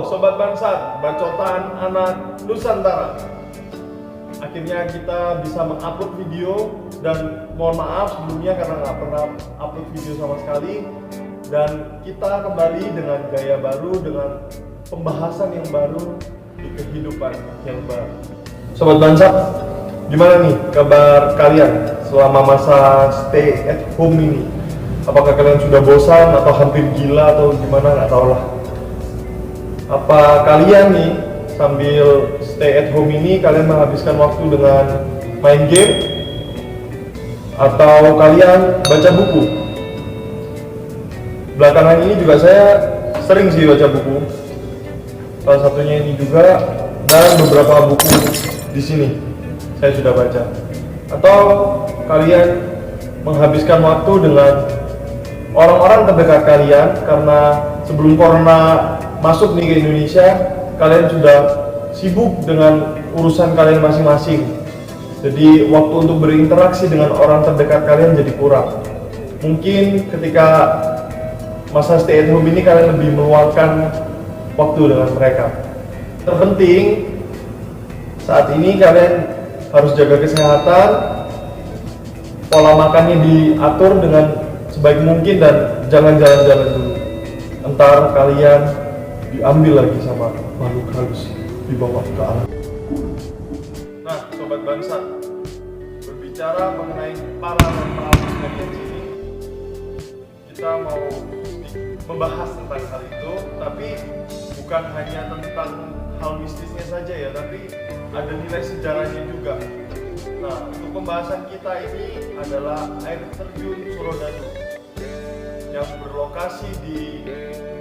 Sobat Bangsat, bacotan anak Nusantara. Akhirnya kita bisa mengupload video, dan mohon maaf sebelumnya karena nggak pernah upload video sama sekali. Dan kita kembali dengan gaya baru, dengan pembahasan yang baru di kehidupan yang baru. Sobat Bangsat, gimana nih kabar kalian selama masa stay at home ini? Apakah kalian sudah bosan atau hampir gila atau gimana, nggak tahu lah. Apa kalian nih sambil stay at home ini kalian menghabiskan waktu dengan main game atau kalian baca buku? Belakangan ini juga saya sering sih baca buku. Salah satunya ini juga, dan beberapa buku di sini saya sudah baca. Atau kalian menghabiskan waktu dengan orang-orang terdekat kalian, karena sebelum corona masuk nih ke Indonesia, kalian sudah sibuk dengan urusan kalian masing-masing. Jadi waktu untuk berinteraksi dengan orang terdekat kalian jadi kurang. Mungkin ketika masa stay at home ini kalian lebih meluangkan waktu dengan mereka. Terpenting saat ini kalian harus jaga kesehatan, pola makannya diatur dengan sebaik mungkin, dan jangan jalan-jalan dulu. Entar kalian diambil lagi sama makhluk halus, dibawa ke alam. Nah, Sobat Bangsat, berbicara mengenai paranormal experience ini, kita mau membahas tentang hal itu, tapi bukan hanya tentang hal mistisnya saja ya, tapi ada nilai sejarahnya juga. Nah, untuk pembahasan kita ini adalah air terjun Surodadu yang berlokasi di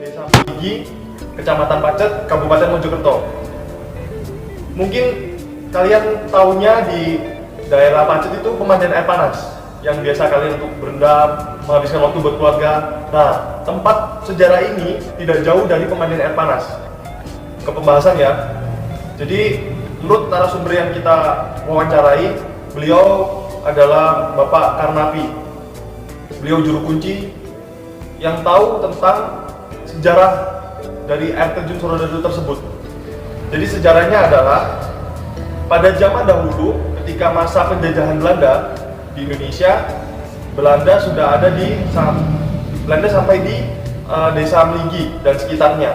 Desa Mligi, Kecamatan Pacet, Kabupaten Mojokerto. Mungkin kalian tahunya di daerah Pacet itu pemandian air panas yang biasa kalian untuk berendam, menghabiskan waktu buat keluarga. Nah, tempat sejarah ini tidak jauh dari pemandian air panas. Ke pembahasan ya. Jadi, menurut narasumber yang kita wawancarai, beliau adalah Bapak Karnapi. Beliau juru kunci yang tahu tentang sejarah dari air terjun Surodadu tersebut. Jadi sejarahnya adalah pada zaman dahulu ketika masa penjajahan Belanda di Indonesia, Belanda sudah ada Belanda sampai di Desa Mligi dan sekitarnya.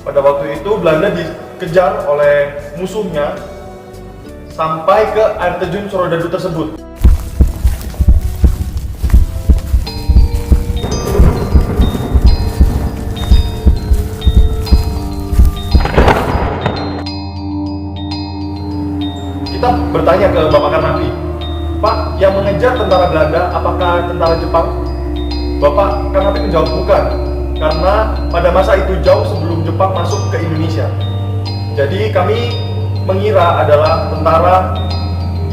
Pada waktu itu Belanda dikejar oleh musuhnya sampai ke air terjun Surodadu tersebut. Kita bertanya ke Bapak Karnapi, Pak, yang mengejar tentara Belanda apakah tentara Jepang? Bapak Karnapi menjawab bukan, karena pada masa itu jauh sebelum Jepang masuk ke Indonesia. Jadi kami mengira adalah tentara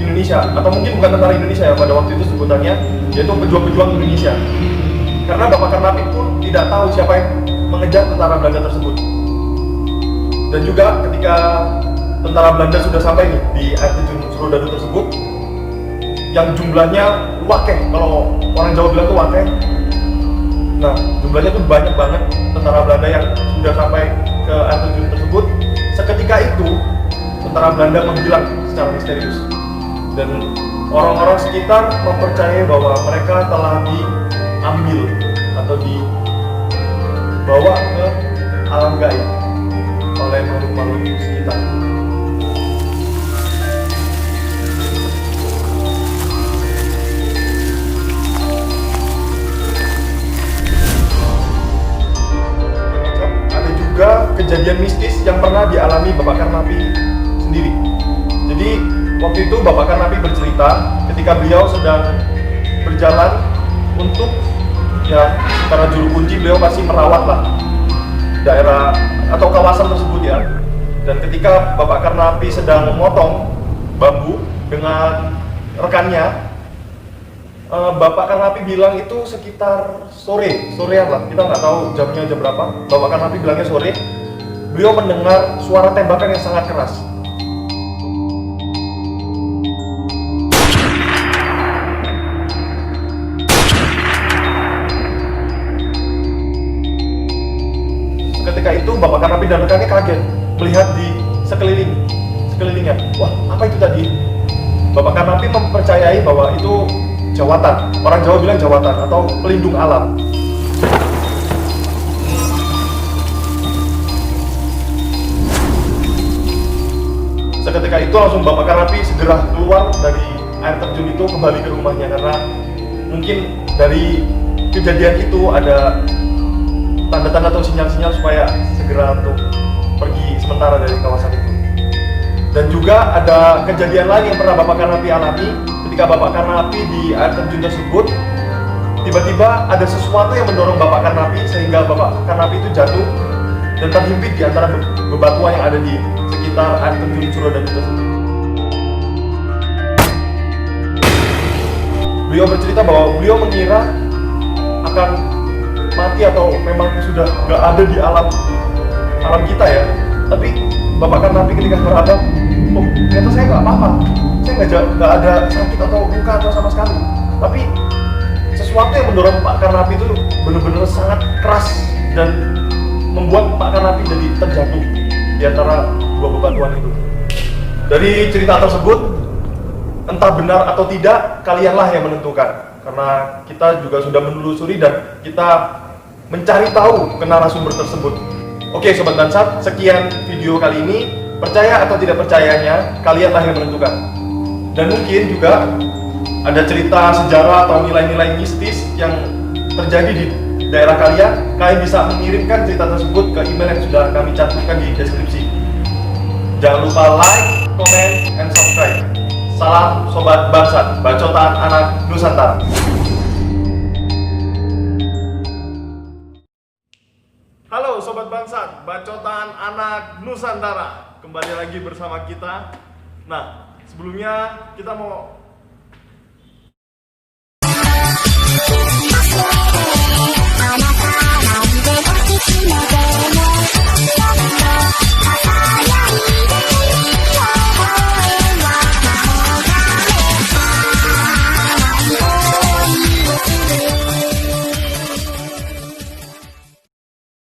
Indonesia, atau mungkin bukan tentara Indonesia ya pada waktu itu sebutannya, yaitu pejuang-pejuang Indonesia. Karena Bapak Karnapi pun tidak tahu siapa yang mengejar tentara Belanda tersebut. Dan juga ketika tentara Belanda sudah sampai nih di air terjun Surodadu tersebut, yang jumlahnya wakeh, kalau orang Jawa bilang tuh wakeh. Nah, jumlahnya tuh banyak banget tentara Belanda yang sudah sampai ke air terjun tersebut. Seketika itu tentara Belanda menghilang secara misterius, dan orang-orang sekitar mempercayai bahwa mereka telah diambil atau dibawa ke alam gaib oleh makhluk-makhluk sekitar. Kejadian mistis yang pernah dialami Bapak Karnapi sendiri. Jadi waktu itu Bapak Karnapi bercerita ketika beliau sedang berjalan untuk, ya karena juru kunci beliau pasti merawat lah daerah atau kawasan tersebut ya. Dan ketika Bapak Karnapi sedang memotong bambu dengan rekannya, Bapak Karnapi bilang itu sekitar sorean lah, kita nggak tahu jamnya jam berapa. Bapak Karnapi bilangnya sore. Beliau mendengar suara tembakan yang sangat keras. Ketika seketika itu Bapak Karnapi dan rekannya kaget melihat di sekelilingnya. Wah, apa itu tadi? Bapak Karnapi mempercayai bahwa itu jawatan. Orang Jawa bilang jawatan atau pelindung alam. Seketika itu langsung Bapak Karnapi segera keluar dari air terjun itu kembali ke rumahnya karena mungkin dari kejadian itu ada tanda-tanda atau sinyal-sinyal supaya segera untuk pergi sementara dari kawasan itu. Dan juga ada kejadian lain yang pernah Bapak Karnapi alami ketika Bapak Karnapi di air terjun tersebut. Tiba-tiba ada sesuatu yang mendorong Bapak Karnapi sehingga Bapak Karnapi itu jatuh dan terhimpit di antara bebatuan yang ada di sekitar air terjun Suradadi tersebut. Beliau bercerita bahwa beliau mengira akan mati atau memang sudah nggak ada di alam kita ya. Tapi Bapak Karnapi ketika meraba, oh ternyata saya nggak apa-apa, saya nggak ada sakit atau luka atau sama sekali. Tapi sesuatu yang mendorong Pak Karnapi itu benar-benar sangat keras dan membuat Pak Karnapi jadi terjatuh di antara dua bebatuan itu. Dari cerita tersebut, entah benar atau tidak, kalianlah yang menentukan. Karena kita juga sudah menelusuri dan kita mencari tahu ke narasumber tersebut. Oke Sobat Bansat, sekian video kali ini. Percaya atau tidak percayanya, kalianlah yang menentukan. Dan mungkin juga ada cerita sejarah atau nilai-nilai mistis yang terjadi di daerah kalian. Kalian bisa mengirimkan cerita tersebut ke email yang sudah kami cantumkan di deskripsi. Jangan lupa like, comment, and subscribe. Salam Sobat Bansat, bacotan anak Nusantara. Halo Sobat Bansat, bacotan anak Nusantara. Kembali lagi bersama kita. Nah, sebelumnya kita mau